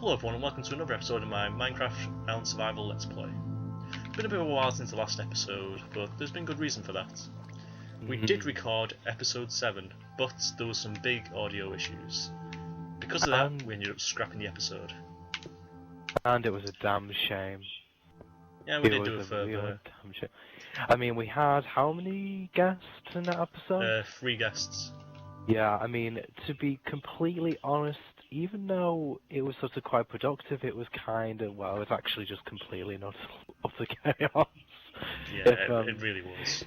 Hello everyone and welcome to another episode of my Minecraft Island Survival Let's Play. It's been a bit of a while since the last episode, but there's been good reason for that. We did record episode 7, but there was some big audio issues. Because of that, we ended up scrapping the episode. And it was a damn shame. Yeah, we did do it further. Damn shame. I mean, we had how many guests in that episode? 3 guests. Yeah, I mean, to be completely honest, even though it was sort of quite productive, it was kind of, well, it was actually just completely not utter chaos. Yeah, it really was.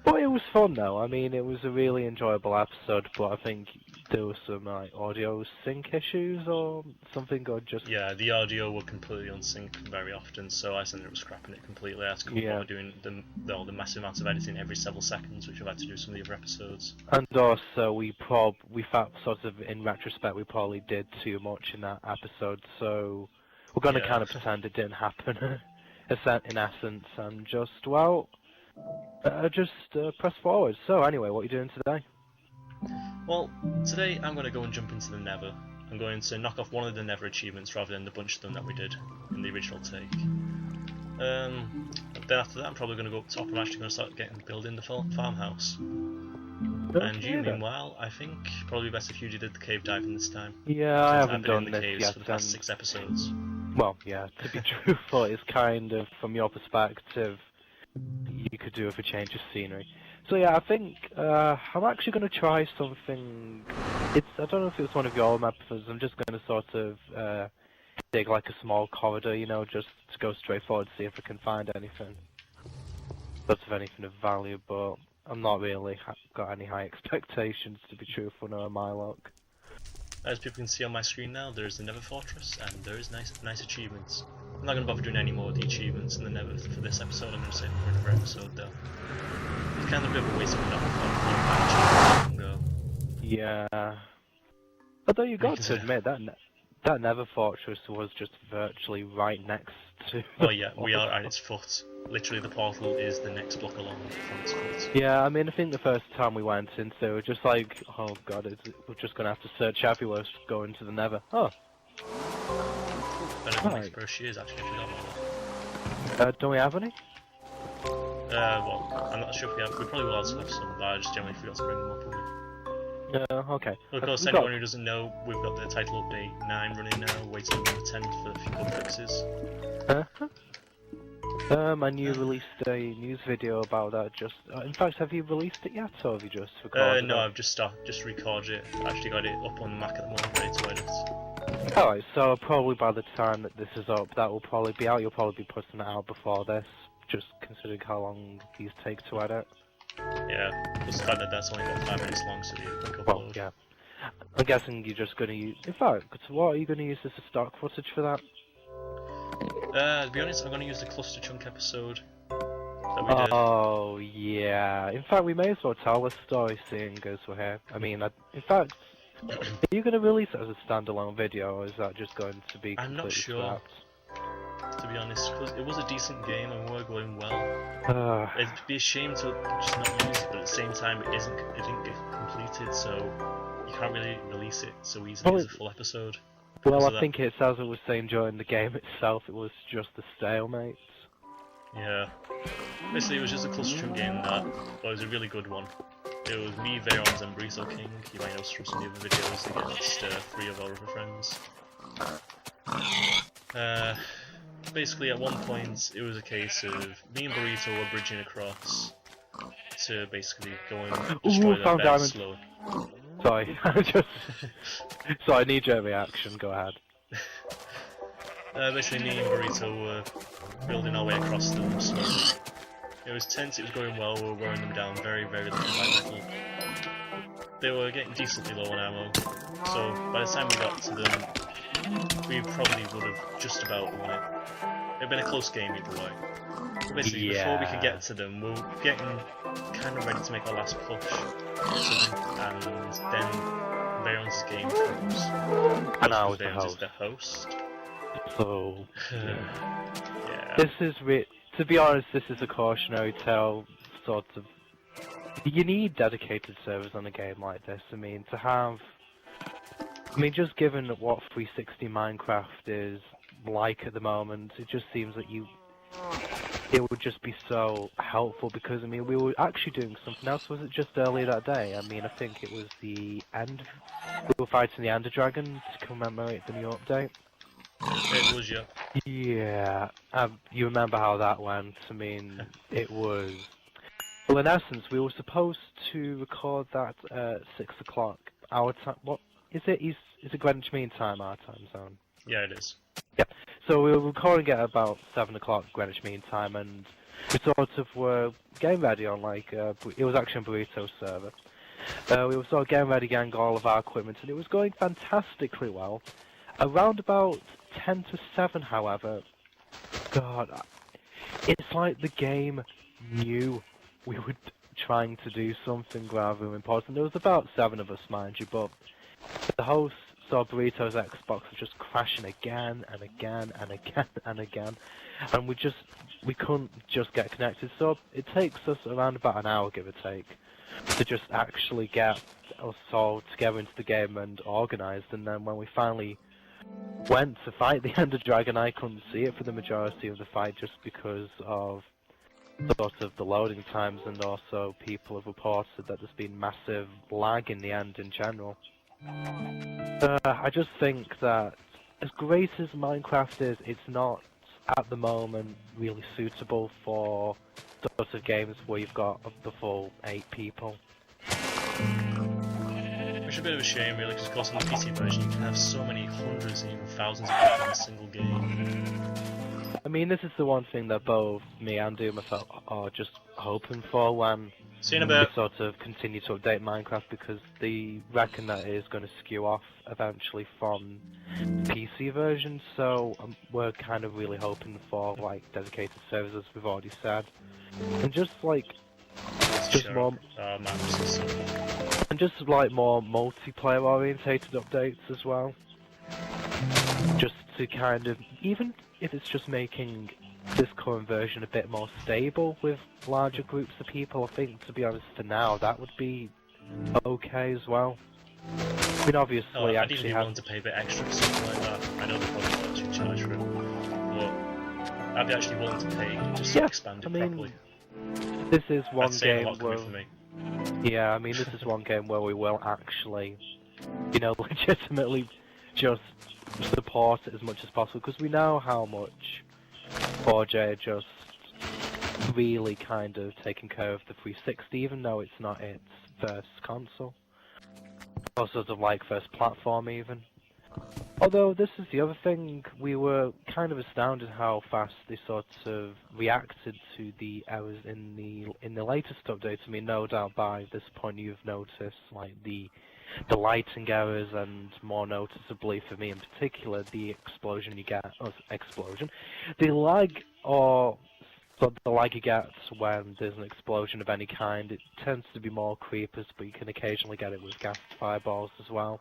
But it was fun though. I mean, it was a really enjoyable episode, but I think there were some like audio sync issues or something, or just... Yeah, the audio would completely unsync very often, so I ended up scrapping it completely. I had to go doing the massive amounts of editing every several seconds, which I've had to do some of the other episodes. And also, we felt sort of, in retrospect, we probably did too much in that episode, so we're going to kind of pretend it didn't happen. In essence, and just press forward. So anyway, what are you doing today? Well, today I'm going to go and jump into the Nether. I'm going to knock off one of the Nether achievements rather than the bunch of them that we did in the original take. Then after that I'm probably going to go up top. I'm actually going to start building the farmhouse. And you, meanwhile, I think probably best if you did the cave diving this time. Yeah, I haven't done in the caves yet for the past 6 episodes. Well, yeah, to be truthful, it's kind of, from your perspective, you could do with a change of scenery. So yeah, I think I'm actually going to try something. I don't know if it's one of your methods. I'm just going to sort of dig like a small corridor, you know, just to go straight forward, see if I can find anything. Sort of anything of value, but I'm not really got any high expectations, to be truthful, no, my luck. As people can see on my screen now, there is the Nether Fortress, and there is nice achievements. I'm not going to bother doing any more of the achievements in the Nether for this episode. I'm going to save them for another episode, though. It's kind of a bit of a waste of enough. Yeah. Although you got to admit that Nether Fortress was just virtually right next to. Oh yeah, we are at its foot. Literally, the portal is the next block along from its foot. Yeah, I mean, I think the first time we went into it, we were just like, oh god, we're just gonna have to search everywhere to go into the Nether. Oh. I don't know where she is actually. I forgot about that. Don't we have any? Well, I'm not sure if we have. We probably will also have some, but I just generally forgot to bring them up with me. Okay. Of course, anyone who doesn't know, we've got the title update 9 running now, waiting on number 10 for a few bug fixes. And you released a news video about that just... in fact, have you released it yet, or have you just recorded it? No, I've just recorded it. I actually got it up on the Mac at the moment, ready to edit. Alright, so probably by the time that this is up, that will probably be out. You'll probably be putting it out before this, just considering how long these take to edit. Yeah, plus the fact that that's only about 5 minutes long, so you can upload. Well, yeah. I'm guessing you're just going to use... In fact, what are you going to use as a stock footage for that? To be honest, I'm going to use the cluster chunk episode that we did. Oh, yeah. In fact, we may as well tell the story seeing as we're here. I mean, in fact, are you going to release it as a standalone video, or is that just going to be completely I'm not sure, scrapped? to be honest, because it was a decent game and we were going well. It'd be a shame to just not use it, but at the same time, it didn't get completed, so you can't really release it so easily as a full episode. Well, I think it's as I was saying during the game itself, it was just the stalemates. Yeah. Basically, it was just a cluster chunk game that was a really good one. It was me, veyrons, and Burrito King. You might know from some of the other videos against 3 of our other friends. Basically, at one point, it was a case of me and Burrito were bridging across to basically go and destroy their base slowly. Sorry, sorry, knee-jerk reaction, go ahead. Basically, me and Burrito were building our way across them slowly. It was tense, it was going well, we were wearing them down very little by little. They were getting decently low on ammo, so by the time we got to them, we probably would have just about won it. It had been a close game either way. Basically, before we could get to them, we were getting kind of ready to make our last push to them, and then veyrons' game comes. And I was the host. So, yeah. This is to be honest, this is a cautionary tale, sort of. You need dedicated servers on a game like this. I mean, to have I mean, just given what 360 Minecraft is like at the moment, it just seems that it would just be so helpful because, I mean, we were actually doing something else, was it just earlier that day? I mean, I think it was the end, we were fighting the Ender Dragon to commemorate the new update. It was, yeah. Yeah, you remember how that went? I mean, it was... Well, in essence, we were supposed to record that at 6 o'clock our time. What is it? Is it Greenwich Mean Time, our time zone? Yeah, it is. Yeah. So we were recording at about 7 o'clock Greenwich Mean Time, and we sort of were getting ready on like it was actually a burrito server. We were sort of getting ready, getting all of our equipment, and it was going fantastically well. Around about 10 to 7, however, God, it's like the game knew we were trying to do something rather important. There was about 7 of us, mind you, but the host saw Burrito's Xbox was just crashing again and again and again and again, and we couldn't just get connected. So it takes us around about an hour, give or take, to just actually get us all together into the game and organised. And then when we finally went to fight the Ender Dragon, I couldn't see it for the majority of the fight just because of sort of the loading times, and also people have reported that there's been massive lag in the end in general. I just think that as great as Minecraft is, it's not at the moment really suitable for sort of games where you've got the full 8 people. Which is a bit of a shame, really, because of course on the PC version you can have so many hundreds and even thousands of people in a single game. I mean, this is the one thing that both me and Doom are just hoping for when See you in a bit. we sort of continue to update Minecraft, because they reckon that it is going to skew off eventually from PC version, so we're kind of really hoping for like dedicated servers, as we've already said, and just like more multiplayer orientated updates as well, just to kind of, even if it's just making this current version a bit more stable with larger groups of people, I think, to be honest, for now, that would be okay as well. I mean, obviously, I'd even be willing to pay a bit extra for something like that. I know they probably won't actually charge for it, but I'd be actually willing to pay just to expand it properly. This is one That's game a lot where... for me. Yeah, I mean, this is one game where we will actually, you know, legitimately just support it as much as possible, because we know how much 4J are just really kind of taking care of the 360, even though it's not its first console, or sort of like first platform even. Although this is the other thing, we were kind of astounded how fast they sort of reacted to the errors in the latest updates. I mean, no doubt by this point you've noticed like the lighting errors, and more noticeably for me in particular, the explosion you get, the lag, or sort of the lag you get when there's an explosion of any kind. It tends to be more creepers, but you can occasionally get it with gassed fireballs as well.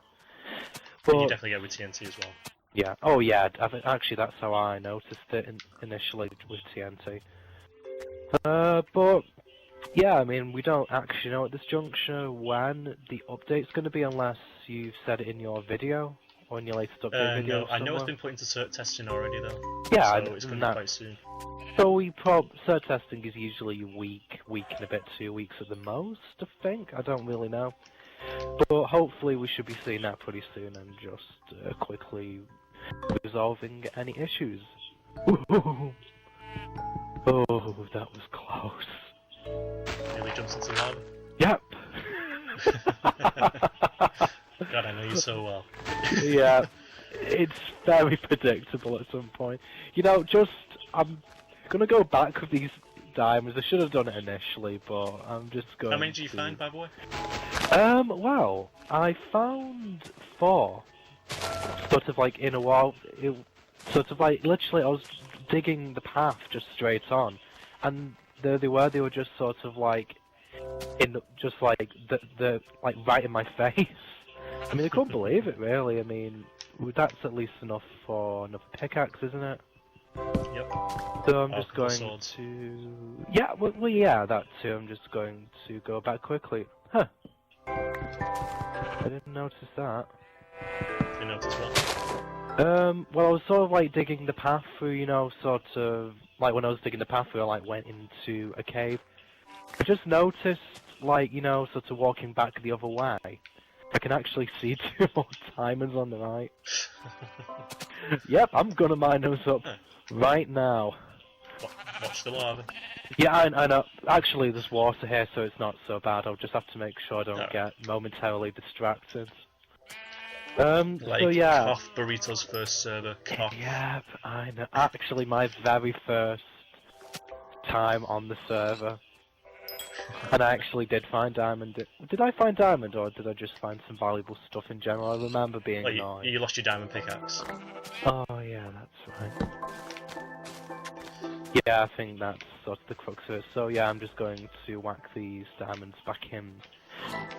But, you definitely get with TNT as well. Yeah. Oh yeah. Actually, that's how I noticed it initially with TNT. But yeah, I mean, we don't actually know at this juncture when the update's going to be, unless you've said it in your video or in your latest update video. No, I know it's been put into cert testing already though. Yeah, so it's going to be quite soon. So cert testing is usually a week and a bit, 2 weeks at the most, I think. I don't really know. But hopefully we should be seeing that pretty soon, and just quickly resolving any issues. Oh, that was close. Really jumps into lava? Yep. God, I know you so well. Yeah, it's very predictable at some point. You know, I'm gonna go back with these diamonds. I should have done it initially, but I'm just going to... How many did you find, by the way? Well, I found 4. Sort of like in a while, sort of like, literally I was digging the path just straight on, and there they were just sort of like, just like, like right in my face. I mean, I couldn't believe it, really. I mean, that's at least enough for another pickaxe, isn't it? Yep. So I'm just going to... Yeah, well, yeah, that too. I'm just going to go back quickly. Huh. I didn't notice that. you noticed what? Well, I was sort of like digging the path through, you know, sort of like when I was digging the path through, I like went into a cave. I just noticed, like, you know, sort of walking back the other way, I can actually see 2 more diamonds on the right. Yep, I'm gonna mine those up right now. Watch the lava. Yeah, I know. Actually, there's water here, so it's not so bad. I'll just have to make sure I don't Alright. get momentarily distracted. Like, so yeah. cough, Burrito's first server, cough. Yep, I know. Actually, my very first time on the server. And I actually did find diamond. Did I find diamond, or did I just find some valuable stuff in general? I remember being Like, annoyed. you lost your diamond pickaxe. Oh, yeah, that's right. Yeah, I think that's sort of the crux of it. So yeah, I'm just going to whack these diamonds back in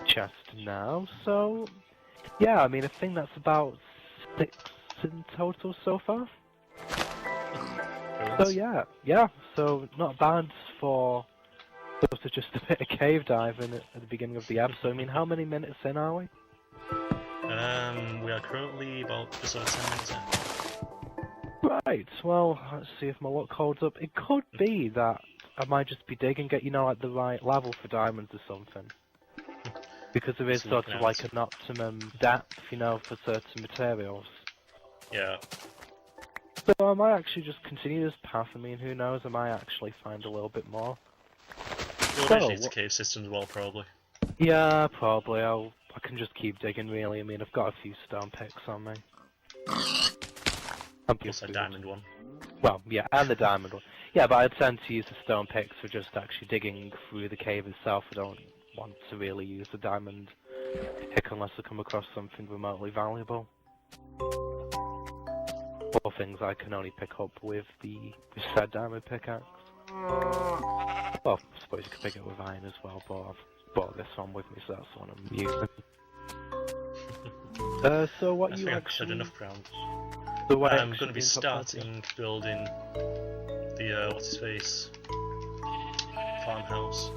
chest now. So yeah, I mean, I think that's about 6 in total so far. Brilliant. So yeah, so not bad for sort of just a bit of cave diving at the beginning of the episode. I mean, how many minutes in are we? We are currently about just over 10 minutes in. Right, well, let's see if my luck holds up. It could be that I might just be digging at, you know, at the right level for diamonds or something. Because there is sort of like an optimum depth, you know, for certain materials. Yeah. So I might actually just continue this path. I mean, who knows, I might actually find a little bit more. You'll eventually need a cave system as well, probably. Yeah, probably. I can just keep digging, really. I mean, I've got a few stone picks on me. Plus a diamond one. Well, yeah, and the diamond one. Yeah, but I tend to use the stone picks for just actually digging through the cave itself. I don't want to really use the diamond pick unless I come across something remotely valuable. Or things I can only pick up with the said diamond pickaxe. Well, I suppose you could pick it with iron as well, but I've brought this one with me, so that's the one I'm using. So what I you think I've actually... covered enough ground. So what I'm going to be starting building the, what's his face, farmhouse.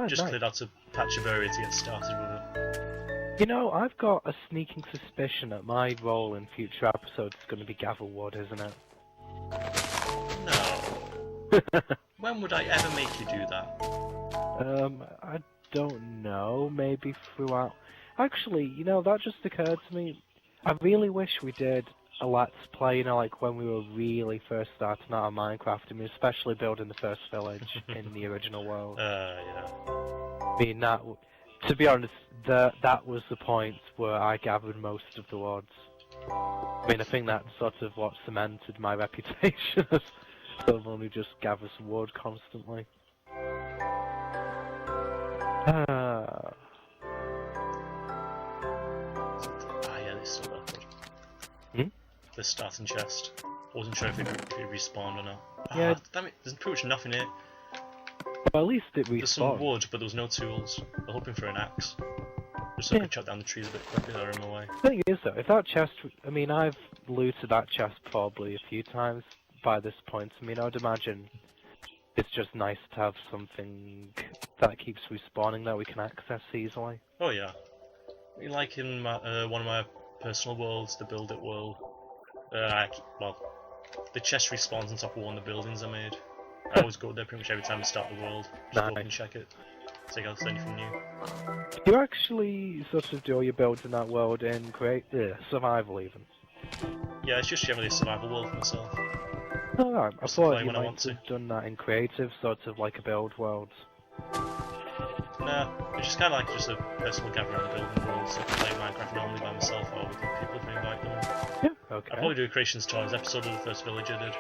Just nice. cleared out a patch of area to get started with it. You know, I've got a sneaking suspicion that my role in future episodes is going to be gather wood, isn't it? No. When would I ever make you do that? I don't know, maybe throughout... Actually, you know, that just occurred to me. I really wish we did a Let's Play, you know, like when we were really first starting out on Minecraft. I mean, especially building the first village in the original world. Yeah. I mean, that... To be honest, that was the point where I gathered most of the woods. I mean, I think that's sort of what cemented my reputation as someone who just gathers wood constantly. Yeah, this is still awkward. The starting chest. I wasn't sure if it respawned or not. Yeah. Damn it, there's pretty much nothing here. Well, at least it respawned. There's some wood, but there was no tools. I'm hoping for an axe. Just so I can chop down the trees a bit quicker that are in my way. The thing is though, if that chest... I mean, I've looted that chest probably a few times by this point. I mean, I would imagine it's just nice to have something that keeps respawning that we can access easily. Oh yeah. I mean, like in my, one of my personal worlds, the Build It world, the chest respawns on top of one of the buildings I made. I always go there pretty much every time I start the world. Just go up and check it. See if there's anything new. Do you actually sort of do all your builds in that world in survival even? Yeah, it's just generally a survival world for myself. Alright, I thought you when I might want have to. done that in creative, sort of like a build world. Nah, it's just kind of like just a personal gathering on the building world, so I can play Minecraft normally by myself or with people if I invite them. Yeah, okay. I'll probably do a Creations Tours episode of the first village I did.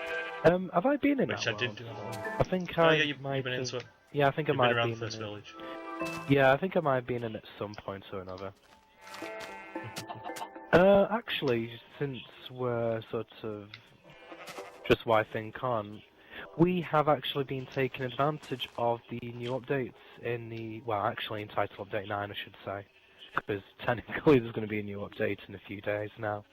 Have I been in Which that I did world? do that one. I think Oh I yeah, you've might been have... into it. Yeah, I think I You've might been have around been the first in it. village. Yeah, I think I might have been in it at some point or another. Actually, since we're sort of just wiping on, we have actually been taking advantage of the new updates in the... Well, actually in Title Update 9, I should say. Because technically there's going to be a new update in a few days now.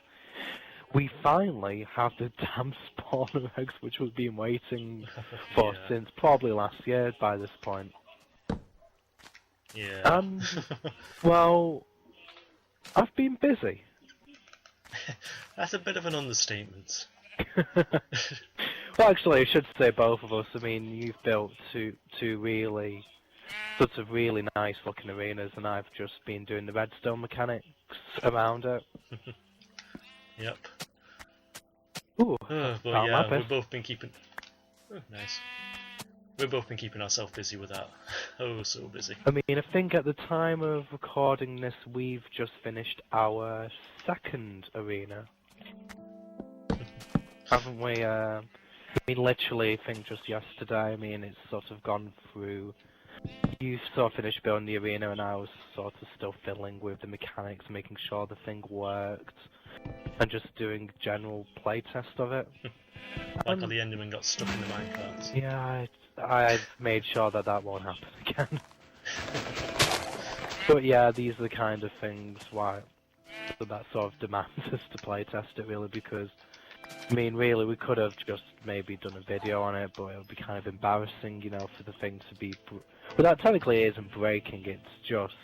We finally have the damn spawner eggs which we've been waiting for since probably last year by this point. Yeah. Well, I've been busy. That's a bit of an understatement. Well, actually, I should say both of us. I mean, you've built two really, sort of really nice looking arenas, and I've just been doing the redstone mechanics around it. Yep. Ooh, But found yeah, lapis. we've both been keeping. Oh, nice. We've both been keeping ourselves busy with that. Oh, so busy. I mean, I think at the time of recording this, we've just finished our second arena. Haven't we? I mean, literally, I think just yesterday. I mean, it's sort of gone through. You sort of finished building the arena, and I was sort of still fiddling with the mechanics, making sure the thing worked, and just doing general playtest of it. Like how the Enderman got stuck in the minecart. Yeah, I've made sure that that won't happen again. But yeah, these are the kind of things why that sort of demands us to playtest it, really, because I mean, really, we could have just maybe done a video on it, but it would be kind of embarrassing, you know, for the thing to be. Well, that technically isn't breaking; it's just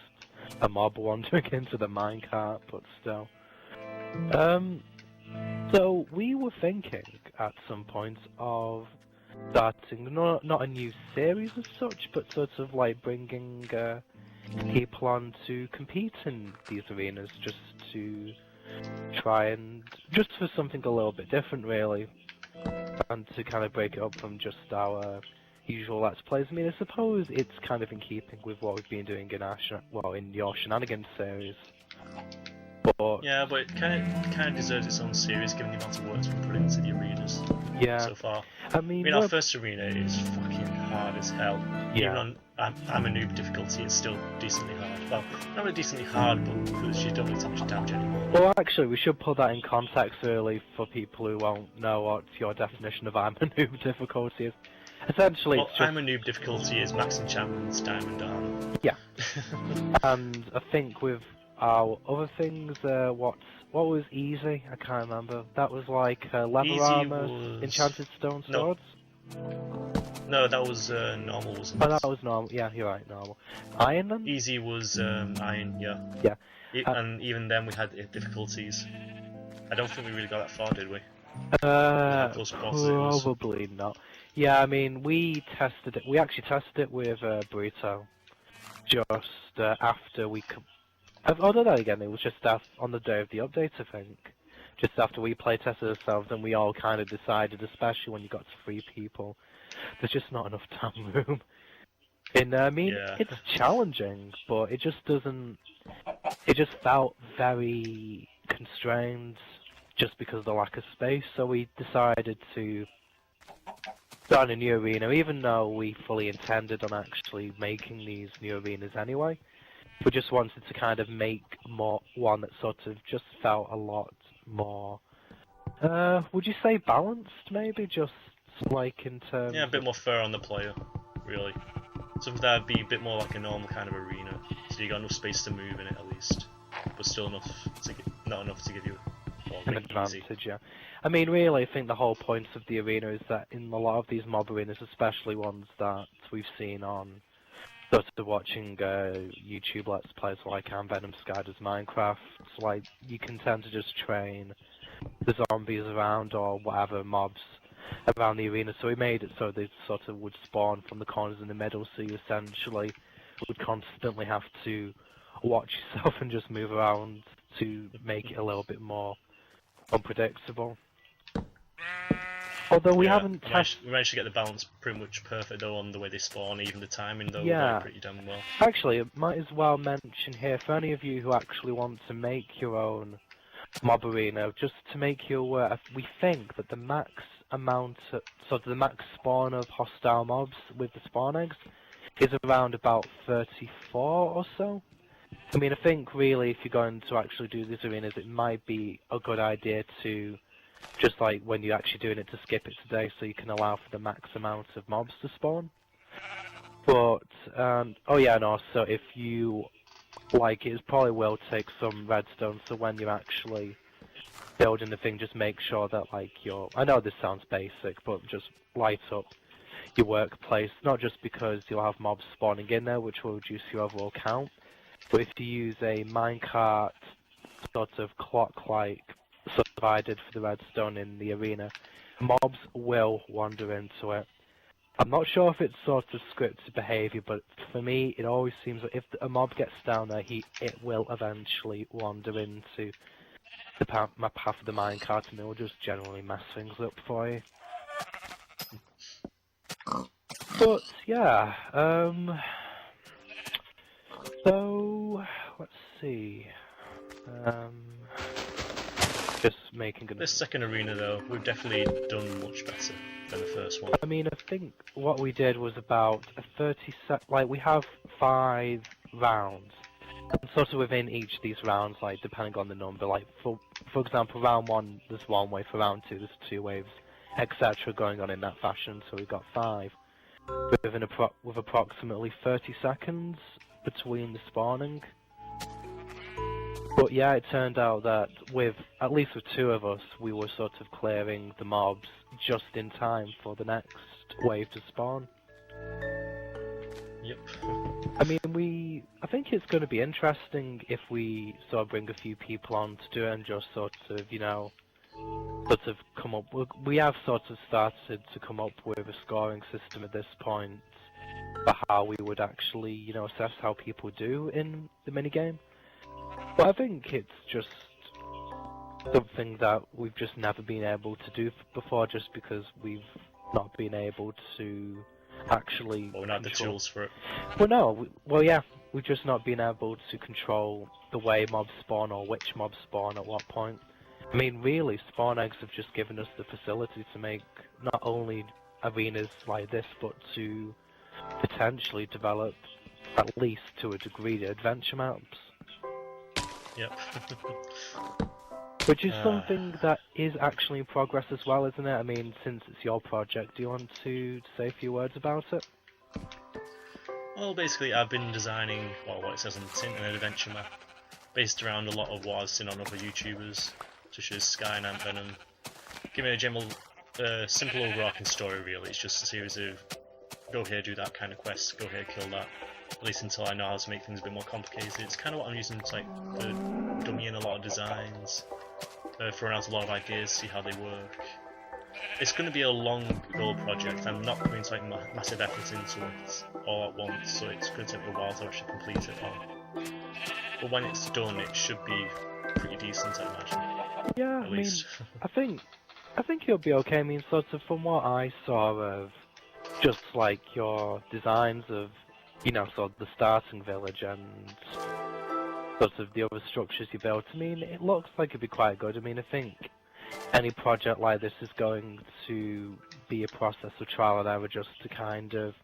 a mob wandering into the minecart. But still, so we were thinking at some point of starting not a new series as such, but sort of like bringing people on to compete in these arenas, just to try and just for something a little bit different, really, and to kind of break it up from just our usual Let's Plays. I mean, I suppose it's kind of in keeping with what we've been doing in our in your Shenanigans series. But Yeah, but it kind of deserves its own series given the amount of work that's been put into the arenas yeah, so far. I mean, our first arena is fucking hard as hell. Yeah. Even on I'm a noob difficulty, it's still decently hard. Well, not really decently hard, but because you don't really touch damage anymore. Well, actually, we should put that in context, really, for people who won't know what your definition of I'm a noob difficulty is. Essentially, well, it's just... I'm a noob difficulty is max enchantments, diamond armor. Yeah. And I think with our other things, what was easy? I can't remember. That was like leather Easy armor, was... enchanted stone swords? No, that was normal, wasn't it? Oh, that was normal. Yeah, you're right, normal. Iron then? Easy was iron, yeah. Yeah. And even then we had difficulties. I don't think we really got that far, did we? Probably not. Yeah, I mean, we tested it. We actually tested it with Burrito just after we. Oh no, that again. It was just on the day of the update, I think. Just after we play tested ourselves, and we all kind of decided, especially when you got to 3 people, there's just not enough damn room. And I mean, yeah. It's challenging, but it just doesn't. It just felt very constrained, just because of the lack of space. So we decided to start a new arena, even though we fully intended on actually making these new arenas anyway. We just wanted to kind of make one that sort of just felt a lot more. Would you say balanced? Maybe just like in terms. Yeah, a bit more fair on the player, really. Something that would be a bit more like a normal kind of arena, so you got enough space to move in it at least, but still enough to not enough to give you an advantage. Yeah, I mean, really, I think the whole point of the arena is that in a lot of these mob arenas, especially ones that we've seen on sort of watching YouTube Let's Plays like Venom Sky does Minecraft, like you can tend to just train the zombies around or whatever mobs around the arena, so we made it so they sort of would spawn from the corners in the middle, so you essentially would constantly have to watch yourself and just move around to make it a little bit more unpredictable. Although we haven't tested... We managed to get the balance pretty much perfect though on the way they spawn, even the timing though yeah. pretty damn well. Actually, I might as well mention here, for any of you who actually want to make your own mob arena, just to make you aware, we think that the max amount, the max spawn of hostile mobs with the spawn eggs is around about 34 or so. I mean, I think really if you're going to actually do these arenas, it might be a good idea to, just like when you're actually doing it, to skip it today so you can allow for the max amount of mobs to spawn. But, oh yeah, and also if you, like, it probably will take some redstone, so when you're actually building the thing, just make sure that, like, I know this sounds basic, but just light up your workplace, not just because you'll have mobs spawning in there, which will reduce your overall count, but if you use a minecart sort of clock-like provided for the redstone in the arena, mobs will wander into it. I'm not sure if it's sort of scripted behaviour, but for me, it always seems that if a mob gets down there, it will eventually wander into my path of the minecart, and it will just generally mess things up for you. But yeah, so let's see. Just making This second arena though, we've definitely done much better than the first one. I mean, I think what we did was about a 30 like we have 5 rounds, and sort of within each of these rounds, like depending on the number, like for example, round 1 there's 1 wave, for round 2 there's 2 waves, etc. going on in that fashion. So we've got 5 with approximately 30 seconds between the spawning. But yeah, it turned out that at least with 2 of us, we were sort of clearing the mobs just in time for the next wave to spawn. Yep. I mean, I think it's going to be interesting if we sort of bring a few people on to do it and just sort of, come up with... We have sort of started to come up with a scoring system at this point for how we would actually, assess how people do in the minigame. But I think it's just something that we've just never been able to do before, just because we've not been able to actually Well, we don't have the tools for it. Well, no. We've just not been able to control the way mobs spawn or which mobs spawn at what point. I mean, really, spawn eggs have just given us the facility to make not only arenas like this, but to potentially develop, at least to a degree, adventure maps. Yep. Which is something that is actually in progress as well, isn't it? I mean, since it's your project, do you want to say a few words about it? Well, basically, I've been designing, what it says on the tin, an adventure map, based around a lot of what I've seen on other YouTubers, such as Sky and Ant Venom. Give me a general, simple overarching story, really. It's just a series of go here, do that kind of quest, go here, kill that. At least until I know how to make things a bit more complicated. It's kind of what I'm using to dummy in a lot of designs, throwing out a lot of ideas, see how they work. It's going to be a long goal project. I'm not going to massive effort into it all at once, so it's going to take a while to actually complete it all. But when it's done, it should be pretty decent, I imagine. Yeah, at least. I think it'll be okay. I mean, sort of from what I saw of just like your designs of, sort of the starting village and sort of the other structures you built, I mean, it looks like it'd be quite good. I mean, I think any project like this is going to be a process of trial and error, just to kind of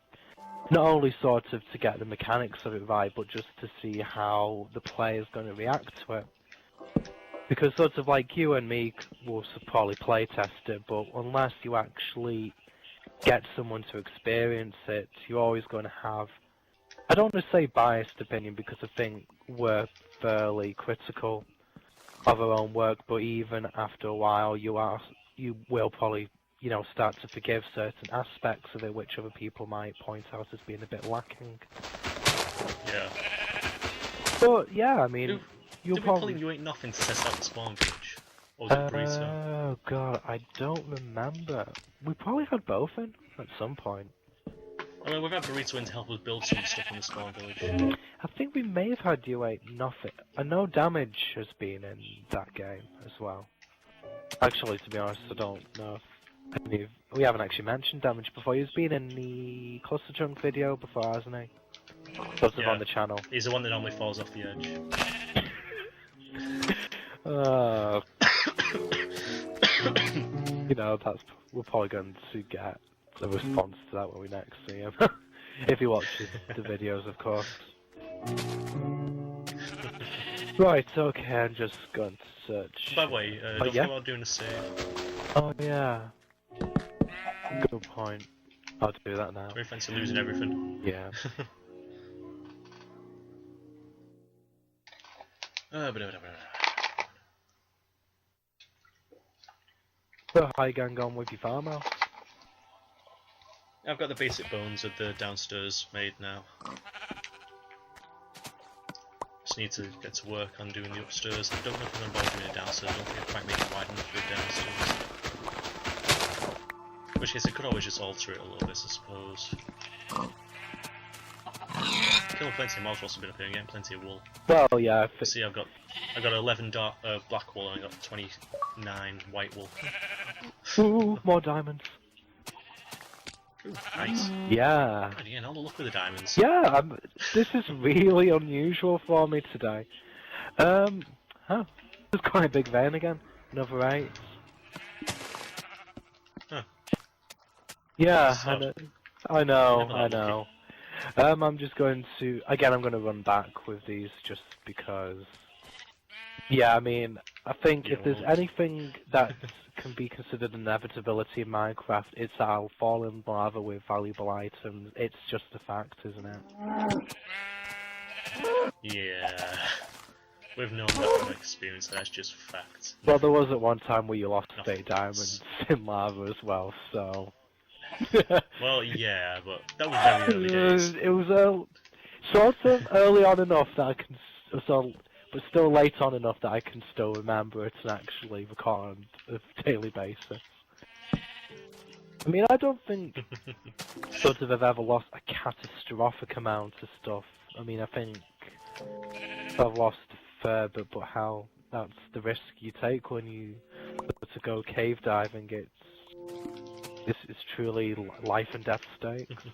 not only sort of to get the mechanics of it right, but just to see how the player's going to react to it. Because sort of like you and me will probably play test it, but unless you actually get someone to experience it, you're always going to have, I don't want to say biased opinion, because I think we're fairly critical of our own work, but even after a while you will probably, start to forgive certain aspects of it which other people might point out as being a bit lacking. Yeah. But yeah, I mean, Did we call You Ain't Nothing to test out the spawn village? Or was it Burrito? Oh god, I don't remember. We probably had both in at some point. I mean, we've had Burrito in to help us build some stuff in the spawn village. I think we may have had You Ain't Nothing. I know Damage has been in that game as well. Actually, to be honest, I don't know if we haven't actually mentioned Damage before. He's been in the Cluster Chunk video before, hasn't he? Sort of on the channel. He's the one that normally falls off the edge. We're probably going to get a response to that when we next see him. If he watches the videos, of course. Right, okay, I'm just going to search. By the way, don't forget about doing a save. Oh yeah. Good point. I'll do that now. Very fancy losing everything. Yeah. So, how you going on with your farmhouse? I've got the basic bones of the downstairs made now. just need to get to work on doing the upstairs. I don't know if I'm involved in it downstairs. I don't think I quite make it wide enough for it downstairs. In which case, I could always just alter it a little bit, I suppose. Killing plenty of mobs whilst I've been up here and getting plenty of wool. Well, yeah. See, I've got 11 black wool and I got 29 white wool. Ooh, more diamonds. Ooh, nice. Yeah. God, again, all the luck with the diamonds. Yeah, this is really unusual for me today. Huh. There's quite a big vein again. Another 8. Huh. Yeah, So, I know, never I that know. I'm just going to, again, I'm going to run back with these just because, yeah, I mean, I think if there's anything that can be considered an inevitability in Minecraft, it's that I'll fall in lava with valuable items. It's just a fact, isn't it? Yeah. We've known that from experience, that's just fact. Well, there was at one time where you lost Nothing 8 diamonds in lava as well, so... Well, yeah, but that was very early days. It was sort of early on enough that I can, but still late on enough that I can still remember it and actually record on a daily basis. I mean, I don't think sort of I've ever lost a catastrophic amount of stuff. I mean, I think I've lost a fair bit, but how? That's the risk you take when you look to go cave diving. This is truly life and death stakes.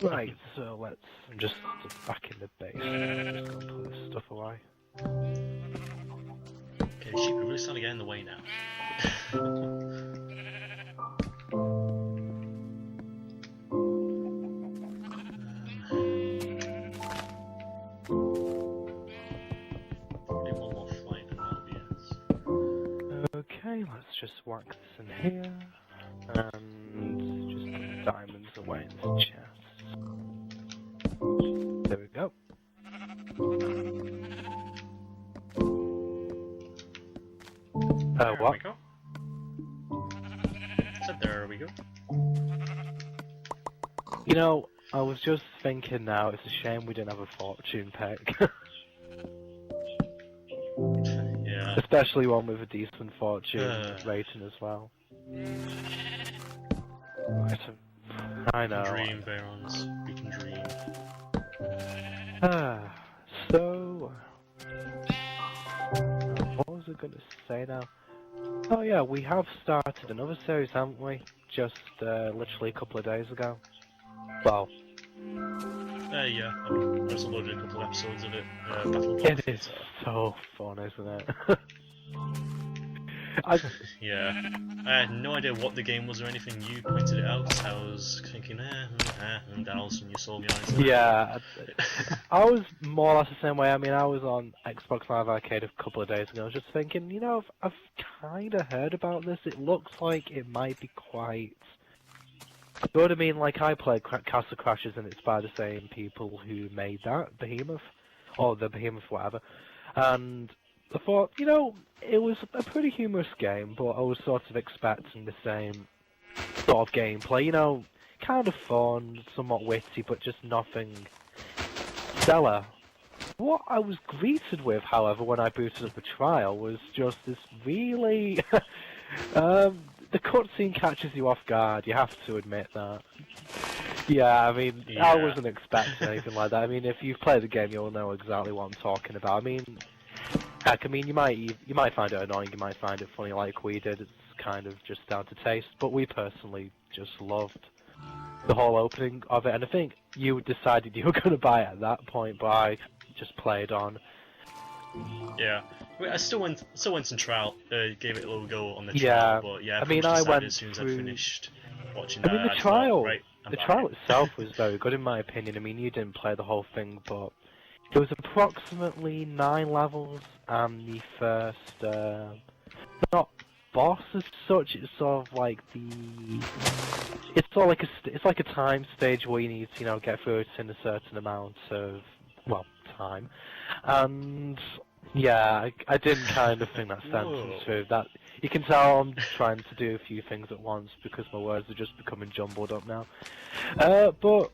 Right, so let's just back in the base. Just gonna put this stuff away. Okay, sheep are really starting to get in the way now. One more flight and that'll be it. Okay, let's just whack this in here. And just put diamonds away in the chest. There we go. There What? we go. So there we go. You know, I was just thinking now, it's a shame we didn't have a fortune pick. Yeah. Especially one with a decent fortune rating as well. Right, I know. Dream, veyrons. We can dream. So... what was I going to say now? Oh yeah, we have started another series, haven't we? Just literally a couple of days ago. Well... yeah, I just uploaded a couple of episodes of it. Battle it is so fun, isn't it? Yeah. I had no idea what the game was or anything. You pointed it out, so I was thinking, and then all of a sudden you sold me on it. Yeah, I was more or less the same way. I mean, I was on Xbox Live Arcade a couple of days ago. I was just thinking, you know, I've kind of heard about this. It looks like it might be quite... You know what I mean? Like, I played Castle Crashers and it's by the same people who made that, Behemoth. Or the Behemoth, whatever. And I thought, you know, it was a pretty humorous game, but I was sort of expecting the same sort of gameplay. You know, kind of fun, somewhat witty, but just nothing stellar. What I was greeted with, however, when I booted up a trial, was just this really... the cutscene catches you off guard, you have to admit that. Yeah, I mean, Yeah. I wasn't expecting anything like that. I mean, if you've played the game, you'll know exactly what I'm talking about. I mean, heck, I mean, you might find it annoying, you might find it funny like we did. It's kind of just down to taste, but we personally just loved the whole opening of it, and I think you decided you were going to buy it at that point, but I just played on. Yeah. I still went and gave it a little go on the Yeah, trial, but yeah, I mean, I I went as soon as through- I finished watching I that. mean, the I trial, thought, right, I'm the buying trial it. itself was very good in my opinion. I mean, you didn't play the whole thing, but it was approximately 9 levels, and the first, not boss as such. It's sort of like it's sort of like a time stage where you need to, you know, get through it in a certain amount of, well, time, and yeah, I didn't kind of think that sentence through. That you can tell I'm trying to do a few things at once because my words are just becoming jumbled up now. But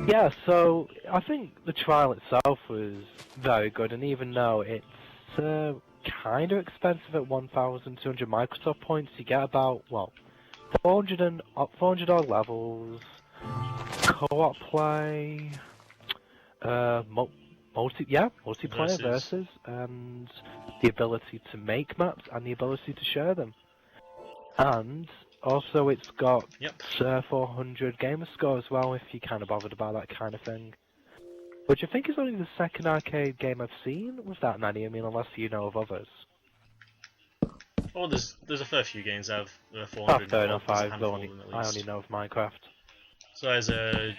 Yeah, so I think the trial itself was very good, and even though it's kind of expensive at 1,200 Microsoft points, you get about, well, 400 odd levels, co-op play, multiplayer versus, and the ability to make maps and the ability to share them. And also it's got 400 gamer score as well, if you're kind of bothered about that kind of thing. Which I think is only the second arcade game I've seen with that many, I mean, unless you know of others. Oh, there's a fair few games that have 400. Oh, fair enough, I at only know of Minecraft. So there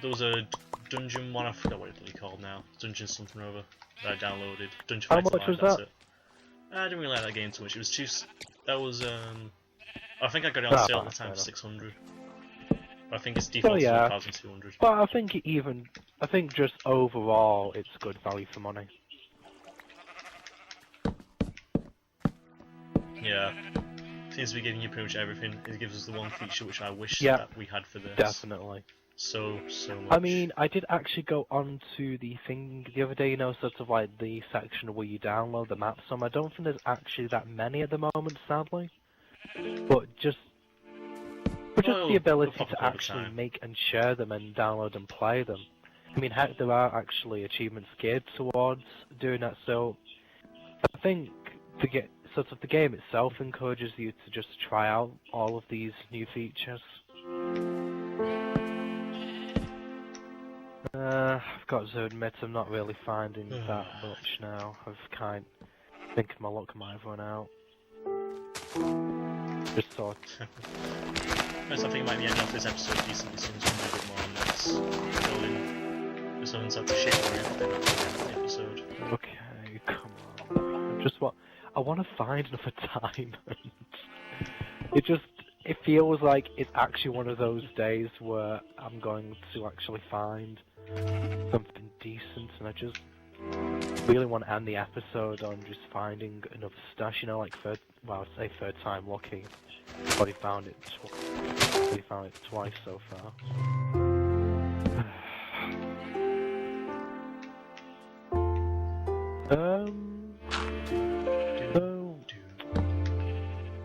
was a dungeon one, I forgot what it's called now. Dungeon something or other that I downloaded. Dungeon How Fighter much Live, was that's it. I didn't really like that game too much. It was too. That was I think I got it on sale at the time for 600. I think it's default 1,200. But I think just overall it's good value for money. Yeah. Seems to be giving you pretty much everything. It gives us the one feature which I wish that we had for this. Definitely. So much. I mean, I did actually go on to the thing the other day, you know, sort of like the section where you download the maps from. I don't think there's actually that many at the moment, sadly. But just the ability to actually make and share them and download and play them. I mean, heck, there are actually achievements geared towards doing that, so I think the game itself encourages you to just try out all of these new features. I've got to admit I'm not really finding that much now. I think my luck might have run out. Just thought. First, I think it might be ending off this episode decently soon, so a bit more on this. Building this one's up to shit for the episode. Okay, come on. I want to find another diamond. It feels like it's actually one of those days where I'm going to actually find something decent, and I just really want to end the episode on just finding another stash, you know, like third time lucky. I've already found it twice so far.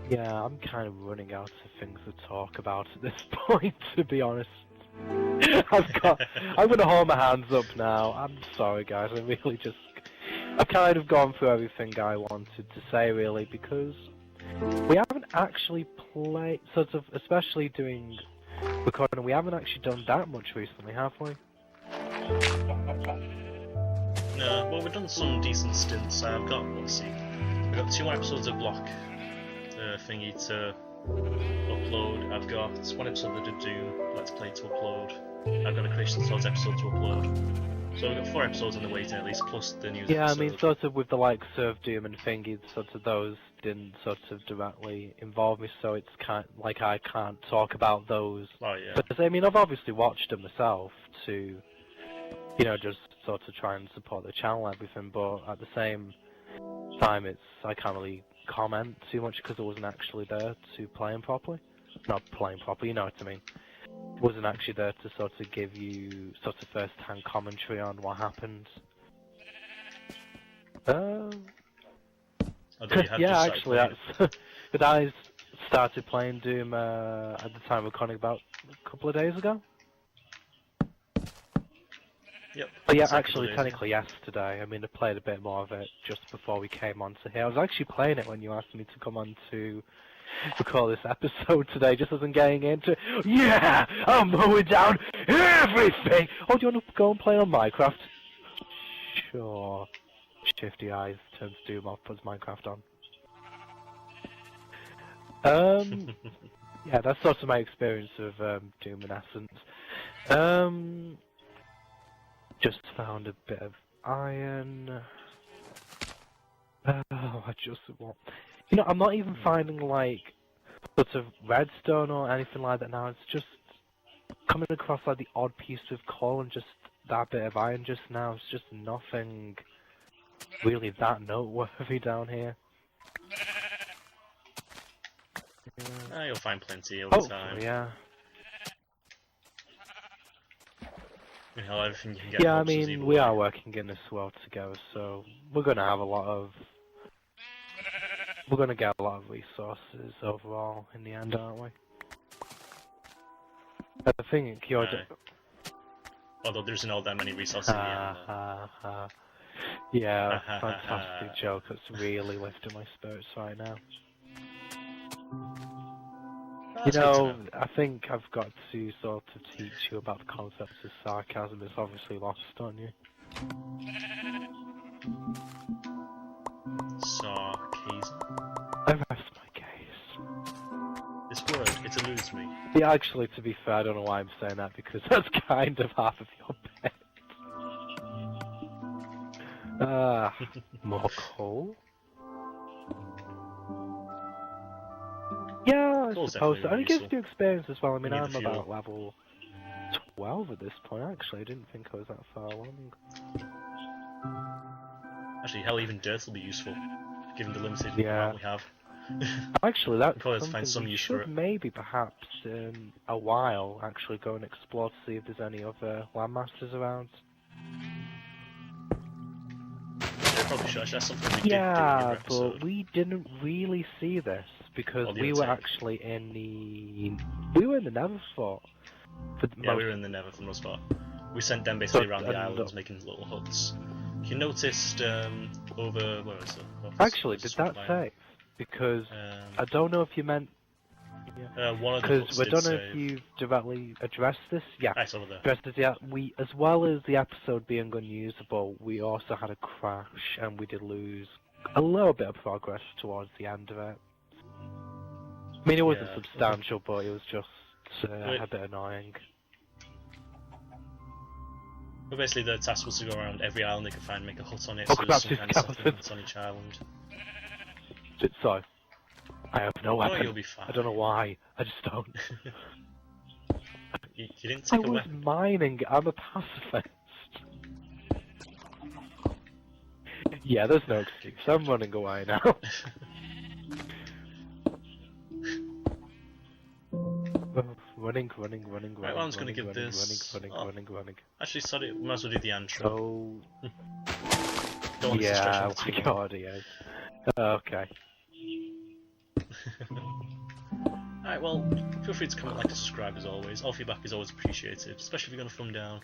Yeah, I'm kind of running out of things to talk about at this point, to be honest. I'm gonna hold my hands up now. I'm sorry, guys. I've kind of gone through everything I wanted to say, really, because we haven't actually played, especially doing recording, we haven't actually done that much recently, have we? No, well, we've done some decent stints. I've got, let's see, we've got 2 more episodes of Block thingy to upload. I've got 1 episode of the Doom Let's Play to upload. I've got a Creation Swords episode to upload. So we've got 4 episodes on the way to at least, plus the news episode. I mean, sort of with the likes of Doom and Thingy, sort of those didn't sort of directly involve me, so it's kind of like I can't talk about those. Oh yeah. But I mean, I've obviously watched them myself to, you know, just sort of try and support the channel and everything, but at the same time, I can't really comment too much because I wasn't actually there to play them properly. Not playing properly, you know what I mean. Wasn't actually there to sort of give you sort of first-hand commentary on what happened. Yeah, actually, but I started playing Doom at the time of recording about a couple of days ago. Yep. But yeah, actually, technically yesterday. I mean, I played a bit more of it just before we came on to here. I was actually playing it when you asked me to come on to record this episode today, just as I'm getting into it. Yeah, I'm mowing down everything! Oh, do you want to go and play on Minecraft? Sure. Shifty eyes turns Doom off, puts Minecraft on. Yeah, that's sort of my experience of Doom in essence. Just found a bit of iron. Oh, I just want... You know, I'm not even finding, like, sort of redstone or anything like that now. It's just coming across, like, the odd piece of coal and just that bit of iron just now. It's just nothing really that noteworthy down here. You'll find plenty over time. Yeah. You know, everything you can get Yeah, I helps us mean, either we way. are working in this world together, so we're gonna have a lot of... We're gonna get a lot of resources overall in the end, aren't we? I think you're... Although there isn't all that many resources in the end. Yeah, Ha, ha, ha, fantastic ha. joke. That's really lifting my spirits right now. You That's good to know, I think I've got to sort of teach you about the concepts of sarcasm. It's obviously lost on you. Sarcasm. I rest my case. This word, it eludes me. Yeah, actually, to be fair, I don't know why I'm saying that, because that's kind of half of your bit. More coal? Yeah, I Coal's suppose definitely so. And it useful. gives you experience as well. I mean, We need I'm the fuel. about level 12 at this point, actually. I didn't think I was that far along. Actually, hell, even dirt will be useful, given the limited Yeah. amount we have. Actually, that's Probably have to find something some we use should for it. maybe perhaps in a while actually go and explore to see if there's any other landmasters around. Yeah, probably should. Actually, that's something we did do in your Yeah, episode. but we didn't really see this because Or the we were overtake. actually in the Nether Fort for Yeah, most. we were in the Nether for the most part. We sent them basically But, around the islands making little huts. You noticed over where is it? actually, did that save? Because I don't know if you meant. one of the Because huts we did don't know save. if you've directly addressed this. Yeah, Ah, it's over there. addressed it. Yeah, we, as well as the episode being unusable, we also had a crash and we did lose a little bit of progress towards the end of it. I mean, it wasn't Yeah. substantial, but it was just Wait. a bit annoying. But basically, the task was to go around every island they could find, make a hut on it, Oh, so crap, there's some kind of skeleton. settlements on each island. So, I have no Oh, weapon. you'll be fine. I don't know why. I just don't. You didn't I take a was weapon. mining. I'm a pacifist. Yeah, there's no excuse. I'm running away now. Running. Right, well, I'm just gonna give this. Running. Actually, sorry, we might as well do the intro. Oh, Don't want this to stretch yeah, on oh too my long. god, yes. Okay. Alright, well, feel free to comment, like, and subscribe as always. All feedback is always appreciated, especially if you're going to thumb down.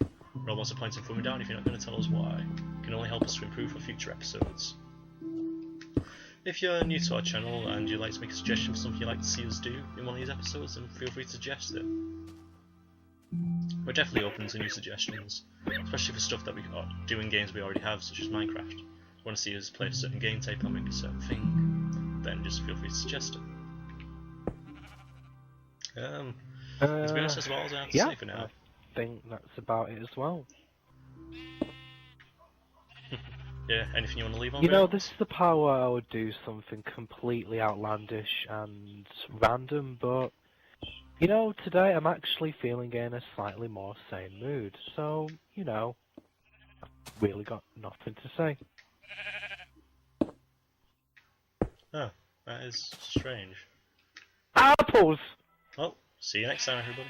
Or what's the point in thumbing down if you're not going to tell us why? It can only help us to improve for future episodes. If you're new to our channel and you'd like to make a suggestion for something you'd like to see us do in one of these episodes, then feel free to suggest it. We're definitely open to new suggestions, especially for stuff that we do in games we already have, such as Minecraft. If you want to see us play a certain game type or make a certain thing, then just feel free to suggest it. To be honest, that's about all I have to say for now. I think that's about it as well. Yeah, anything you want to leave on? You know, Veyrons? this is the part where I would do something completely outlandish and random, but you know, today I'm actually feeling in a slightly more sane mood, so, you know, I've really got nothing to say. Oh, that is strange. Apples! Well, see you next time, everybody.